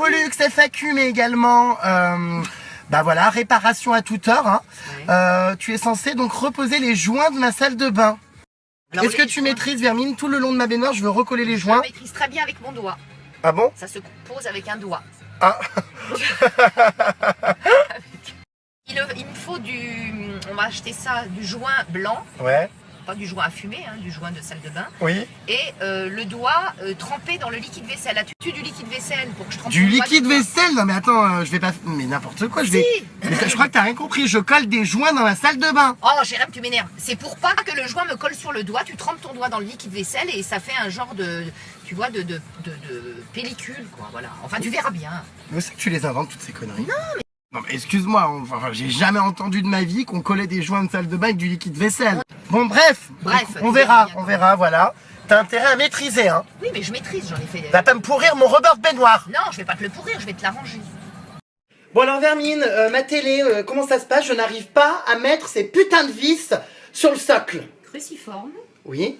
Pollux, FAQ, mais également, bah voilà, réparation à toute heure. Hein. Ouais. Tu es censé donc reposer les joints de ma salle de bain. Est-ce que tu maîtrises, Vermine, tout le long de ma baignoire, je veux recoller les joints? Je maîtrise très bien avec mon doigt. Ah bon? Ça se pose avec un doigt. Ah. Il me faut on va acheter ça, du joint blanc. Ouais. Pas du joint à fumer, hein, du joint de salle de bain. Oui. Et le doigt trempé dans le liquide vaisselle. As-tu du liquide vaisselle pour que je trempe du liquide vaisselle? Non mais attends, je vais pas... Mais n'importe quoi, je vais... Je crois que t'as rien compris, je colle des joints dans la salle de bain. Oh Jérém, tu m'énerves. C'est pour pas que le joint me colle sur le doigt. Tu trempes ton doigt dans le liquide vaisselle et ça fait un genre de... Tu vois, de pellicule, quoi, voilà. Enfin, tu verras bien. Mais c'est que tu les inventes, toutes ces conneries. Non mais excuse-moi, enfin, j'ai jamais entendu de ma vie qu'on collait des joints de salle de bain avec du liquide vaisselle. Bon bref, on verra, voilà. T'as intérêt à maîtriser, hein. Oui, mais je maîtrise, j'en ai fait... Va pas me pourrir mon rebord de baignoire. Non, je vais pas te le pourrir, je vais te l'arranger. Bon alors Vermine, ma télé, comment ça se passe? Je n'arrive pas à mettre ces putains de vis sur le socle. Cruciforme. Oui.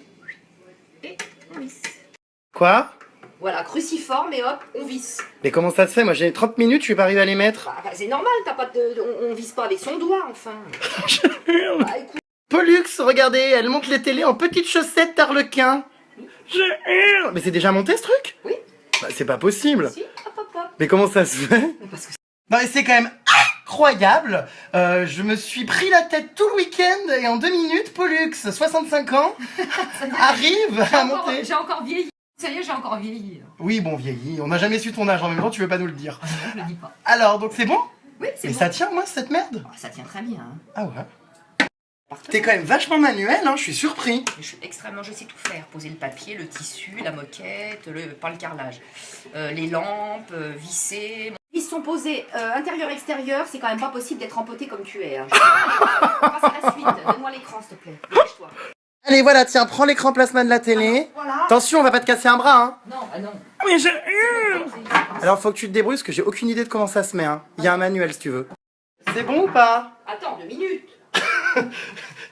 Et on visse. Quoi? Voilà, cruciforme et hop, on visse. Mais comment ça se fait? Moi j'ai 30 minutes, je suis pas arrivé à les mettre. Bah, c'est normal, t'as pas on visse pas avec son doigt, enfin. Bah, écoute. Pollux, regardez, elle monte les télés en petites chaussettes d'arlequin. Mais c'est déjà monté ce truc? Oui. Bah, c'est pas possible. Si, hop, hop, hop. Mais comment ça se fait? Parce que non mais c'est quand même incroyable. Je me suis pris la tête tout le week-end et en 2 minutes, Pollux, 65 ans, arrive à monter. J'ai encore vieilli. Ça y est, j'ai encore vieilli. Oui, bon, vieilli. On n'a jamais su ton âge en même temps, tu veux pas nous le dire. Ah, non, je le dis pas. Alors, donc c'est bon? Oui, c'est bon. bon. Mais ça tient, moi, cette merde? Oh, ça tient très bien. Hein. Ah ouais. T'es quand même vachement manuel, hein, je suis surpris. Je sais tout faire. Poser le papier, le tissu, la moquette, pas le carrelage. Les lampes, visser. Ils sont posés intérieur-extérieur, c'est quand même pas possible d'être empoté comme tu es. Hein. On passe à la suite. Donne-moi l'écran, s'il te plaît. Dépêche-toi. Allez, voilà, tiens, prends l'écran plasma de la télé. Voilà. Attention, on va pas te casser un bras, hein. Non, ah non. Mais je... Alors, faut que tu te débrouilles, parce que j'ai aucune idée de comment ça se met, hein. Il y a un manuel, si tu veux. C'est bon ou pas? Attends, 2 minutes.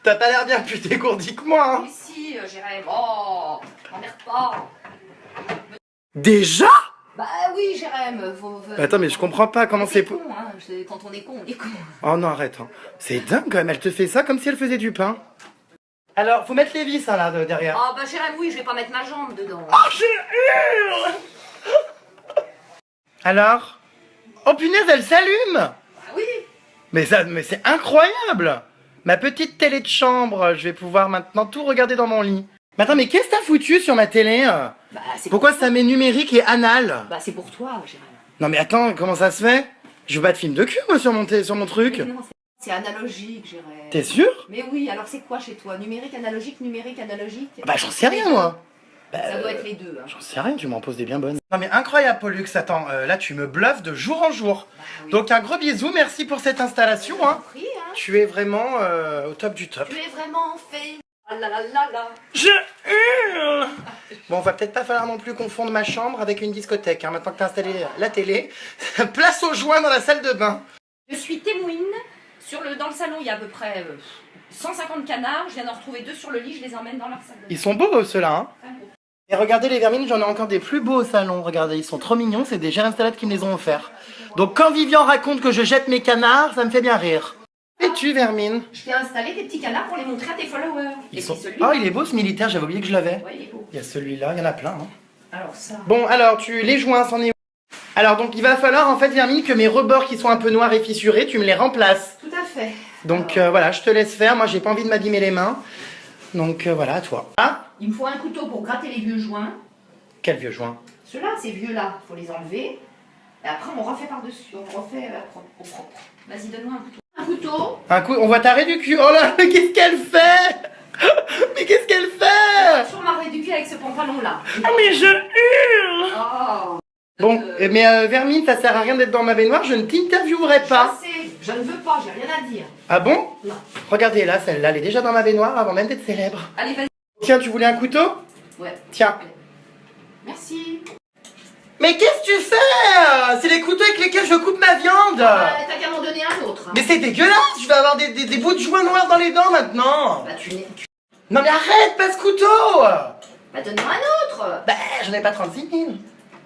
T'as pas l'air bien plus dégourdi que moi, hein. Mais si, Jérém. Oh, m'emmerde pas. Déjà? Bah oui, Jérém. Attends, mais je comprends pas comment c'est... con, hein. Quand on est con, on est con. Oh non, arrête. Hein. C'est dingue, quand même. Elle te fait ça comme si elle faisait du pain. Alors, faut mettre les vis, hein, là, derrière. Ah bah Jérém, oui, je vais pas mettre ma jambe dedans. Oh, j'ai... Alors? Oh punaise, elle s'allume! Bah oui. Mais c'est incroyable! Ma petite télé de chambre, je vais pouvoir maintenant tout regarder dans mon lit. Mais attends, mais qu'est-ce que t'as foutu sur ma télé? Bah, pourquoi ça met numérique et anal? Bah c'est pour toi, Jérém. Non mais attends, comment ça se fait? Je veux pas de film de cul, moi, sur mon truc. Non, c'est analogique, Jérém. T'es sûr? Mais oui, alors c'est quoi chez toi? Numérique, analogique? Bah j'en sais rien, moi. Bah, ça doit être les deux. Hein. J'en sais rien, tu m'en poses des bien bonnes. Non mais incroyable, Pollux, attends, là tu me bluffes de jour en jour. Bah, oui. Donc un gros bisou, merci pour cette installation. Hein. Pris, hein. Tu es vraiment au top du top. Tu es vraiment fait. Ah là là là là. Je hurle. Bon, va peut-être pas falloir non plus confondre ma chambre avec une discothèque. Hein. Maintenant que t'as installé la télé, place aux joints dans la salle de bain. Je suis témoine. Dans le salon, il y a à peu près 150 canards. Je viens d'en retrouver 2 sur le lit. Je les emmène dans leur salle de bain. Ils sont beaux, ceux-là. Hein. Et regardez les vermines, j'en ai encore des plus beaux au salon. Regardez, ils sont trop mignons. C'est des Gérard Installades qui me les ont offerts. Donc quand Vivian raconte que je jette mes canards, ça me fait bien rire. Et tu, Vermine? Je t'ai installé des petits canards pour les montrer à tes followers. Oh, il est beau ce militaire, j'avais oublié que je l'avais. Ouais, il est beau. Il y a celui-là, il y en a plein. Hein. Alors ça. Bon, alors, les joints, c'en est où? Alors, donc, il va falloir, en fait, Vermine, que mes rebords qui sont un peu noirs et fissurés, tu me les remplaces. Tout à fait. Donc, voilà, je te laisse faire. Moi, j'ai pas envie de m'abîmer les mains. Donc, voilà, à toi. Ah? Il me faut un couteau pour gratter les vieux joints. Quel vieux joint? Ceux-là, ces vieux-là, faut les enlever. Et après, on refait par-dessus. On refait au propre. Vas-y, donne-moi un couteau. Un couteau. On voit ta raie du cul. Oh là, mais qu'est-ce qu'elle fait? Mais qu'est-ce qu'elle fait? Sur ma raie du cul avec ce pantalon-là. Ah, mais je hurle. Oh. Bon, mais Vermine, ça sert à rien d'être dans ma baignoire, je ne t'interviewerai pas. Je sais, je ne veux pas, j'ai rien à dire. Ah bon? Non. Regardez là, celle-là, elle est déjà dans ma baignoire avant même d'être célèbre. Allez, vas-y. Tiens, tu voulais un couteau? Ouais. Tiens. Merci. Mais qu'est-ce que tu fais? C'est les couteaux avec lesquels je coupe ma viande. T'as qu'à m'en donner un autre. Hein. Mais c'est dégueulasse, je vais avoir des bouts de joint noirs dans les dents maintenant. Bah tu n'es... Non mais arrête, pas ce couteau. Bah donne-moi un autre. Bah j'en ai pas 36 000.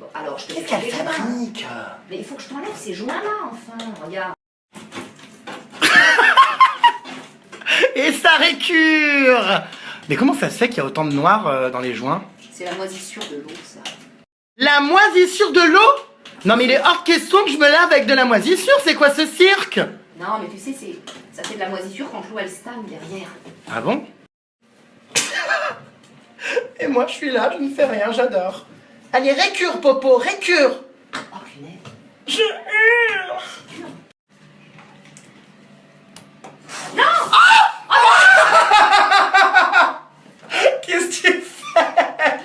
Bon, Alors, je te Qu'est-ce fais qu'elle les joints. fabrique? Mais il faut que je t'enlève ces joints-là, enfin. Regarde. Et ça récure! Mais comment ça se fait qu'il y a autant de noir dans les joints? C'est la moisissure de l'eau, ça. La moisissure de l'eau? Non mais il est hors de question que je me lave avec de la moisissure, c'est quoi ce cirque? Non, mais tu sais, ça fait de la moisissure quand l'eau elle stagne derrière. Ah bon? Et moi je suis là, je ne fais rien, j'adore. Allez, récure Popo, récure! Oh punaise. Je hurle! Non! Qu'est-ce que tu fais?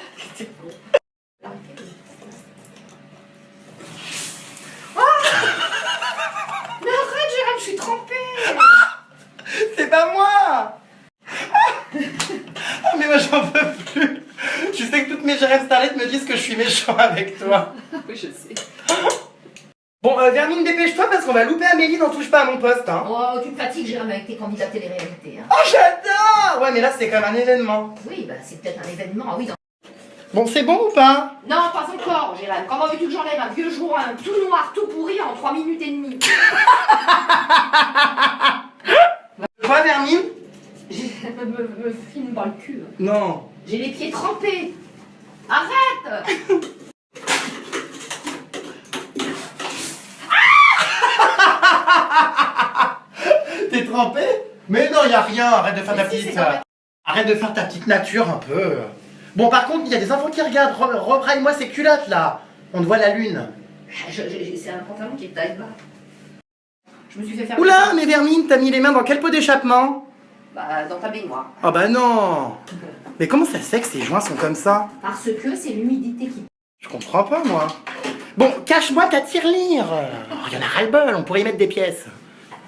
Mais arrête, Jérôme, je suis trempée. C'est pas moi! Ah, mais moi j'en peux plus! Tu sais que toutes mes Jérém Starlet me disent que je suis méchant avec toi. Oui, je sais. Bon, Vermine, dépêche-toi parce qu'on va louper Amélie, n'en touche pas à mon poste, hein. Oh, tu te fatigues, Jérôme, avec tes candidats télé-réalité. Hein. Oh, j'adore! Ouais, mais là, c'est comme un événement. Oui, bah c'est peut-être un événement. Ah oui, non. Bon, c'est bon ou pas? Non, pas encore, Jérôme. Comment veux-tu que j'enlève un vieux joint tout noir, tout pourri en 3 minutes et demie? Quoi, Vermine? me filme dans le cul. Non. J'ai les pieds trempés. Arrête! T'es trempé? Mais non, y a rien, arrête de faire ta Mais si, petite... c'est vrai. Arrête de faire ta petite nature un peu. Bon, par contre, il y a des enfants qui regardent. Rebraille-moi ces culottes, là. On te voit la lune. C'est un pantalon qui est taille bas. Je me suis fait faire... Oula, mais Vermine, t'as mis les mains dans quel pot d'échappement? Bah, dans ta baignoire. Oh bah non. Mais comment ça se fait que ces joints sont comme ça? Parce que c'est l'humidité qui... Je comprends pas, moi. Bon, cache-moi ta tirelire. Oh, y en a ras-le-bol, on pourrait y mettre des pièces.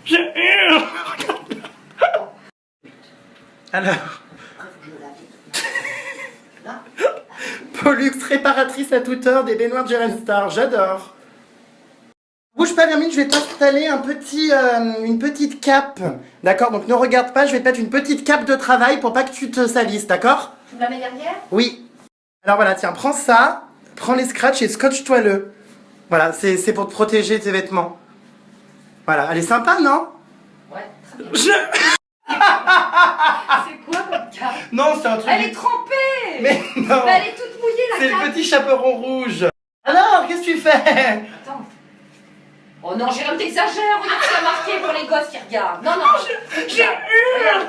Je hurle. Alors, Après, faut que je me lave les trucs. Là. Pollux, réparatrice à toute heure des baignoires de Jérém Star, j'adore. Bouge pas, Vermine, je vais t'installer une petite cape. D'accord, donc ne regarde pas, je vais te mettre une petite cape de travail pour pas que tu te salisses, d'accord? Tu me la mets derrière? Oui. Alors voilà, tiens, prends ça, prends les scratchs et scotche-toi-le. Voilà, c'est pour te protéger tes vêtements. Voilà, elle est sympa, non? Ouais, très bien. Je... C'est quoi votre cape? Non, c'est un truc... Elle est trempée! Mais non. Mais elle est toute mouillée, la C'est cape! le petit chaperon rouge. Alors, qu'est-ce que tu fais? Attends. Oh non, Jérôme, t'exagères! Regarde ce qu'il y a marqué pour les gosses qui regardent. Non, non, Je hurle.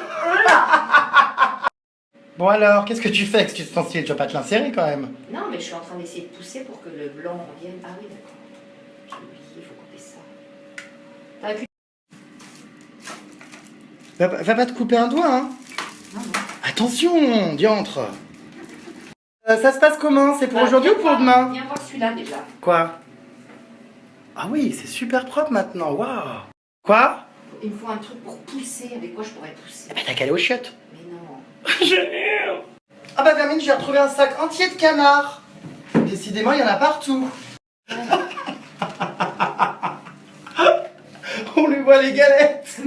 Bon alors, qu'est-ce que tu fais avec cet ustensile? Tu vas pas te l'insérer quand même. Non, mais je suis en train d'essayer de pousser pour que le blanc revienne. Ah oui, d'accord. J'ai oublié, il faut couper ça. T'aurais pu... Va pas te couper un doigt, hein. Non, non. Attention, diantre. Ça se passe comment? C'est pour Bah, aujourd'hui ou viens pour voir- demain? Viens voir celui-là déjà. Quoi? Ah oui, c'est super propre maintenant, waouh. Quoi? Il me faut un truc pour pousser. Avec quoi je pourrais pousser? Eh ben t'as qu'à aller aux chiottes. Mais non. Je hurle. Ah bah Vermine, j'ai retrouvé un sac entier de canards. Décidément, il y en a partout. On lui voit les galettes.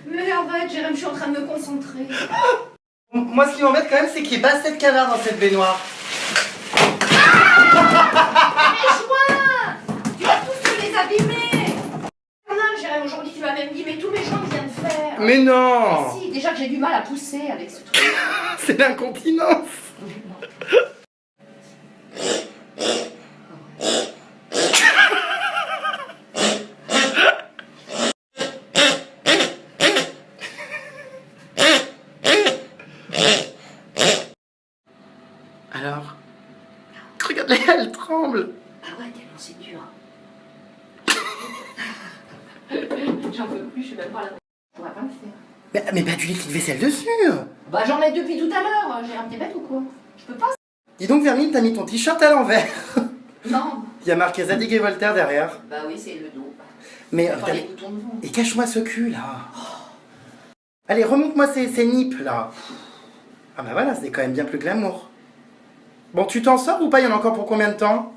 Mais arrête, Jérôme, je suis en train de me concentrer. Moi, ce qui m'embête quand même, c'est qu'il n'y ait pas assez de canards dans cette baignoire. Les joints! Tu vas tous me les abîmer! Non, Jérôme, aujourd'hui tu m'as même dit, mais tous mes joints que je viens de faire. Mais non. Si, déjà que j'ai du mal à pousser avec ce truc. C'est l'incontinence. Alors, regarde-la, elle tremble. Ah ouais, tellement c'est dur. J'en peux plus, je suis même pas là. Je pourrais pas le faire. Mais pas du liquide vaisselle dessus. Bah j'en ai depuis tout à l'heure, Jérôme, t'es bête ou quoi? Je peux pas. Dis donc, Vermine, t'as mis ton t-shirt à l'envers. Non. Il y a marqué Zadig et Voltaire derrière. Bah oui, c'est le dos. Mais Enfin, les boutons devant. et cache-moi ce cul là. Allez, remonte-moi ces nippes là. Ah bah voilà, c'est quand même bien plus glamour. Bon, tu t'en sors ou pas? Il y en a encore pour combien de temps?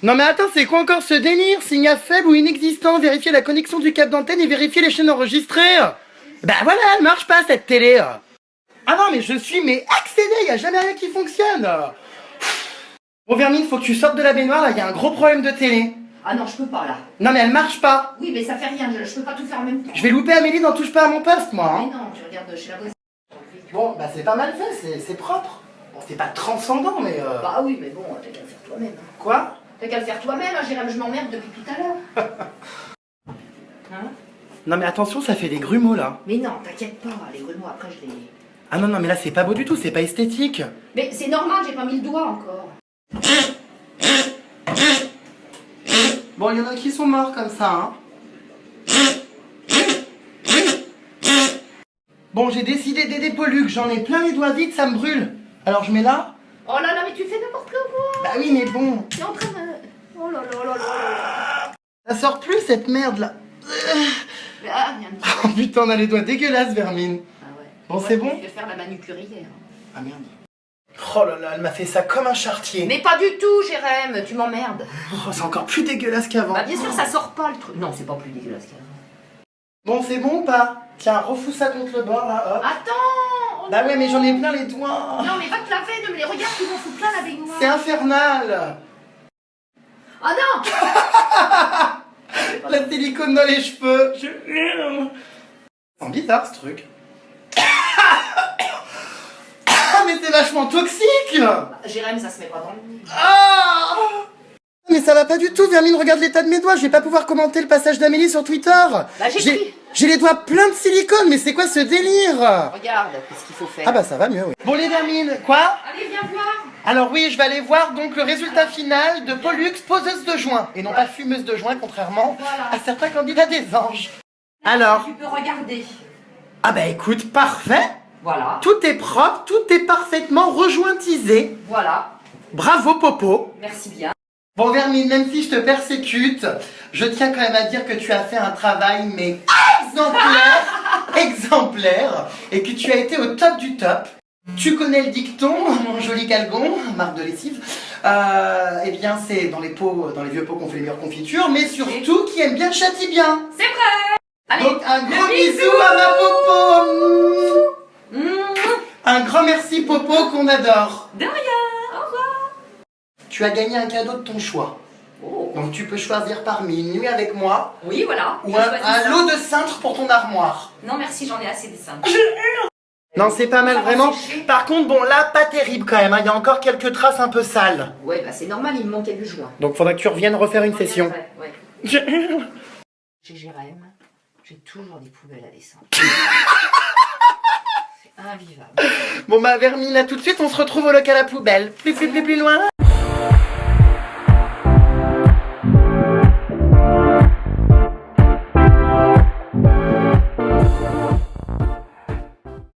Non mais attends, c'est quoi encore ce délire? Signal faible ou inexistant, vérifier la connexion du câble d'antenne et vérifier les chaînes enregistrées. Bah voilà, elle marche pas cette télé. Ah non mais je suis accédé, y a jamais rien qui fonctionne. Bon Vermine, faut que tu sortes de la baignoire, là, il y a un gros problème de télé. Ah non, je peux pas là. Non mais elle marche pas. Oui, mais ça fait rien, je peux pas tout faire en même temps. Je vais louper Amélie dans Touche pas à mon poste, moi. Hein. Mais non, tu regardes chez la voisine. Bon, bah c'est pas mal fait, c'est propre. Bon, c'est pas transcendant, mais Bah oui, mais bon, t'as qu'à le faire toi-même. Hein. Quoi? T'as qu'à le faire toi-même, hein, Jérém, je m'emmerde depuis tout à l'heure. Hein? Non mais attention, ça fait des grumeaux, là. Mais non, t'inquiète pas, les grumeaux, après je les... Ah non, non, mais là, c'est pas beau du tout, c'est pas esthétique. Mais c'est normal, j'ai pas mis le doigt encore. Bon, il y en a qui sont morts comme ça, hein. Bon, j'ai décidé d'aider Pollux, j'en ai plein les doigts vides, ça me brûle. Alors je mets là. Oh là là, mais tu fais n'importe quoi. Bah oui, mais bon. T'es en train de... Oh là là là là. Ça sort plus cette merde là. Ah, viens de dire. Oh putain, on a les doigts dégueulasses, Vermine. Ah ouais. Bon, c'est bon? Je vais faire la manucurière. Ah merde. Oh là là, elle m'a fait ça comme un chartier. Mais pas du tout, Jérém, tu m'emmerdes. Oh, c'est encore plus dégueulasse qu'avant. Bah bien sûr, ça sort pas le truc. Non, c'est pas plus dégueulasse qu'avant. Bon, c'est bon ou pas? Tiens, refous ça contre le bord là, hop. Attends. Bah ouais, mais j'en ai plein les doigts. Non, mais va te laver, mais les regards, tu m'en fous plein la baignoire. C'est infernal. Ah non. La silicone dans les cheveux. C'est bizarre ce truc. Ah mais c'est vachement toxique. Bah, Jérém, ça se met pas dans le nez. Ah mais ça va pas du tout, Vermine, regarde l'état de mes doigts. Je vais pas pouvoir commenter le passage d'Amélie sur Twitter. Bah j'ai les doigts pleins de silicone, mais c'est quoi ce délire? Regarde, qu'est-ce qu'il faut faire. Ah bah ça va mieux, oui. Bon les Vermine, quoi? Allez, viens voir. Alors oui, je vais aller voir donc le résultat final de Pollux, poseuse de joint, et non pas fumeuse de joint, contrairement à certains candidats des anges. Alors? Tu peux regarder. Ah bah écoute, parfait. Voilà. Tout est propre, tout est parfaitement rejointisé. Voilà. Bravo Popo. Merci bien. Bon Vermine, même si je te persécute, je tiens quand même à dire que tu as fait un travail mais exemplaire, et que tu as été au top du top. Tu connais le dicton, mon joli calgon, marque de lessive. Eh bien c'est dans les vieux pots qu'on fait les meilleures confitures, mais surtout qui aime bien châtie bien. C'est vrai. Allez, donc un gros bisou à ma Popo. Un grand merci Popo qu'on adore. De rien. Au revoir. Tu as gagné un cadeau de ton choix. Oh. Donc tu peux choisir parmi une nuit avec moi Oui, voilà. ou un lot de cintres pour ton armoire. Non, merci, j'en ai assez des cintres. Non, c'est pas mal, Ça va vraiment. sécher. Par contre, bon, là, pas terrible quand même. Hein. Il y a encore quelques traces un peu sales. Ouais, bah c'est normal, il me manquait du joint. Donc faudra que tu reviennes refaire une session. Ouais. Chez Jérém, j'ai toujours des poubelles à descendre. C'est invivable. Bon bah Vermine, à tout de suite, on se retrouve au local à poubelle. Plus loin.